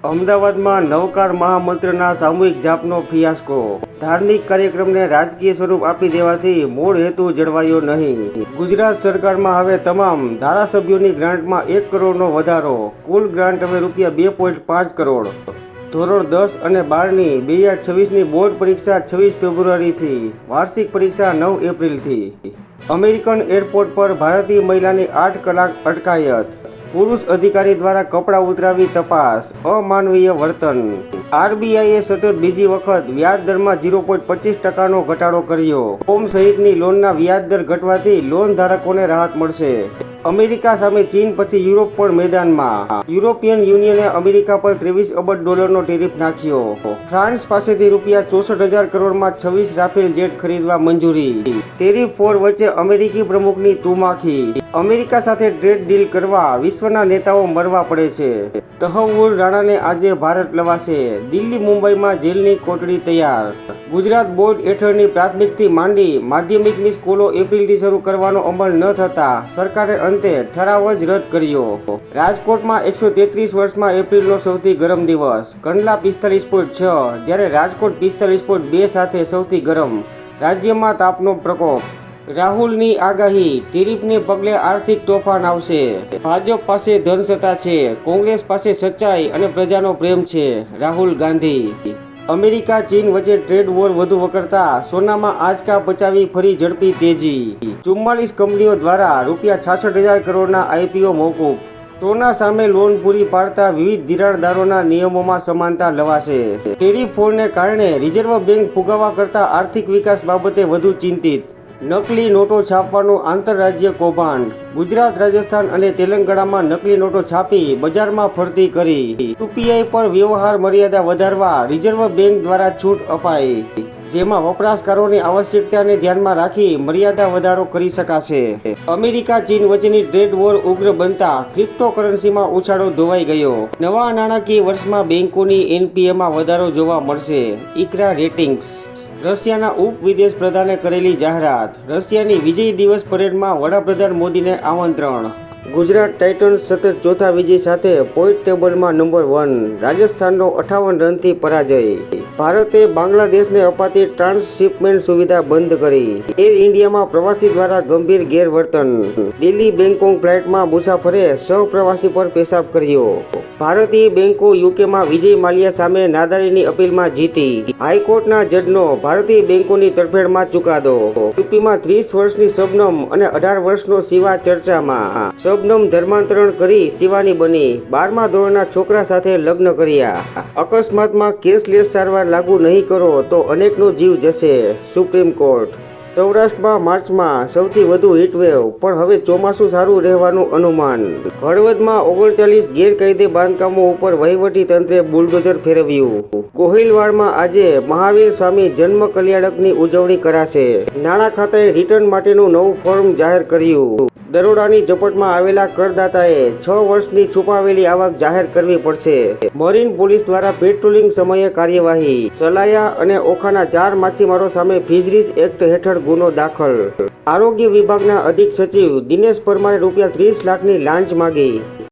અમદાવાદમાં નવકાર મહામંત્રના સામૂહિક જાપનો ફિયાસ્કો। ધાર્મિક કાર્યક્રમને રાજકીય સ્વરૂપ આપી દેવાથી મૂળ હેતુ જળવાયો નહીં। ગુજરાત સરકારમાં હવે તમામ ધારાસભ્યોની ગ્રાન્ટમાં 1 કરોડનો વધારો। કુલ ગ્રાન્ટ હવે ₹2.5 કરોડ। ધોરણ 10 અને 12ની 2026ની બોર્ડ પરીક્ષા 26 ફેબ્રુઆરીથી, વાર્ષિક પરીક્ષા 9 એપ્રિલથી। અમેરિકન એરપોર્ટ પર ભારતીય મહિલાની 8 કલાક અટકાયત। પુરુષ અધિકારી દ્વારા કપડાં ઉતરાવી તપાસ। અમાનવીય વર્તન। આરબીઆઈએ સતત બીજી વખત વ્યાજ દરમાં 0.25%નો ઘટાડો કર્યો। હોમ સહિતની લોનના વ્યાજ દર ઘટવાથી લોન ધારકોને રાહત મળશે। અમેરિકા સામે ચીન પછી યુરોપ પણ મેદાનમાં। યુરોપિયન યુનિયને અમેરિકા પર $23 અબજ ટેરિફ નાખ્યો। ફ્રાન્સ પાસેથી ₹64,000 કરોડમાં 26 રાફેલ જેટ ખરીદવા મંજૂરી। ટેરિફ વોર વચ્ચે અમેરિકી પ્રમુખની તુમાખી। અમેરિકા સાથે ટ્રેડ ડીલ કરવા વિશ્વના નેતાઓ મરવા પડે છે। તહવ્વુર રાણાને આજે ભારત લવાશે। દિલ્હી મુંબઈમાં જેલની કોટડી તૈયાર। ગુજરાત બોર્ડ હેઠળની પ્રાથમિકથી માંડી માધ્યમિકની સ્કૂલો એપ્રિલથી શરૂ કરવાનો અમલ ન થતા સરકારે અંતે ઠરાવ જ રદ કર્યો। રાજકોટમાં 133 વર્ષમાં એપ્રિલનો સૌથી ગરમ દિવસ। કંડલા 45.6, જ્યારે રાજકોટ 45.2 સાથે સૌથી ગરમ। રાજ્યમાં તાપનો પ્રકોપ। રાહુલની આગાહી, ટેરિફને પગલે આર્થિક તોફાન આવશે। ભાજપ પાસે ધનસત્તા છે, કોંગ્રેસ પાસે સચ્ચાઈ અને પ્રજાનો પ્રેમ છે। રાહુલ ગાંધી। અમેરિકા ચીન વચ્ચે ટ્રેડ વોર વધુ વકરતા સોનામાં આંચકા બચાવી ફરી ઝડપી તેજી। 44 કંપનીઓ દ્વારા ₹66,000 કરોડના આઈપીઓ મોકૂફ। સોના સામે લોન પૂરી પાડતા વિવિધ ધિરાણદારોના નિયમોમાં સમાનતા લવાશે। ટેરિફ વોરને કારણે રિઝર્વ બેંક ફુગાવા કરતા આર્થિક વિકાસ બાબતે વધુ ચિંતિત। નકલી નોટો છાપવાનું આંતરરાજ્ય કૌભાંડ। ગુજરાત, રાજસ્થાન અને તેલંગાણામાં નકલી નોટો છાપી બજારમાં ફરતી કરી। યુપીઆઈ પર વ્યવહાર મર્યાદા વધારવા રિઝર્વ બેંક દ્વારા છૂટ અપાઈ, જેમાં વપરાશકારોની આવશ્યકતાને ધ્યાનમાં રાખી મર્યાદા વધારો કરી શકાશે। અમેરિકા ચીન વચ્ચેની ટ્રેડ વોર ઉગ્ર બનતા ક્રિપ્ટોકરન્સીમાં ઉછાળો ધોવાઈ ગયો। નવા નાણાકીય વર્ષમાં બેંકોની એનપીએમાં વધારો જોવા મળશે। ઇકરા રેટિંગ્સ। રશિયાના ઉપ વિદેશ પ્રધાને કરેલી જાહેરાત। રશિયાની વિજય દિવસ પરેડમાં વડાપ્રધાન મોદીને આમંત્રણ। ગુજરાત ટાઇટન્સ સતત ચોથા વિજય સાથે પોઈન્ટ ટેબલમાં નંબર 1। રાજસ્થાનનો 58 રનથી પરાજય। ભારતે બાંગ્લાદેશને અપાતી ટ્રાન્સશિપમેન્ટ સુવિધા બંધ કરી। એર ઇન્ડિયામાં પ્રવાસી દ્વારા ગંભીર ગેરવર્તન। દિલ્હી બેંગકોક ફ્લાઇટમાં મુસાફરે સહપ્રવાસી પર પેશાબ કર્યો। ભારતીય બેંકો યુકેમાં વિજય માલ્યા સામે નાદારીની અપીલમાં જીતી। હાઈકોર્ટના જજનો ભારતીય બેંકોની તરફેણમાં ચુકાદો। યુપીમાં 30 વર્ષની શબનમ અને 18 વર્ષનો શિવા ચર્ચામાં। શબનમ ધર્માંતરણ કરી શિવાની બની। 12મા ધોરણના છોકરા સાથે લગ્ન કર્યા। અકસ્માતમાં કેશલેસ સારવાર લાગુ નહીં કરો તો અનેકનો જીવ જશે, સુપ્રીમ કોર્ટ। સૌરાષ્ટ્રમાં માર્ચમાં સૌથી વધુ હીટવેવ, પણ હવે ચોમાસું સારું રહેવાનું અનુમાન। હળવદમાં 39 ગેરકાયદે બાંધકામો ઉપર વહીવટી તંત્રે બુલડોઝર ફેરવ્યું। ગોહિલવાડમાં આજે મહાવીર સ્વામી જન્મ કલ્યાણકની ઉજવણી કરાશે। નાણાં ખાતાએ રિટર્ન માટેનું નવું ફોર્મ જાહેર કર્યું। દરોડાની ઝપટમાં આવેલા કરદાતાએ 6 વર્ષની છુપાવેલી આવક જાહેર કરવી પડશે। મરીન પોલીસ દ્વારા પેટ્રોલિંગ સમયે કાર્યવાહી। સલાયા અને ઓખાના 4 માછીમારો સામે ફિશરીઝ એક્ટ હેઠળ ગુનો દાખલ। આરોગ્ય વિભાગના અધિક સચિવ દિનેશ પરમારે ₹30 લાખની લાંચ માગી।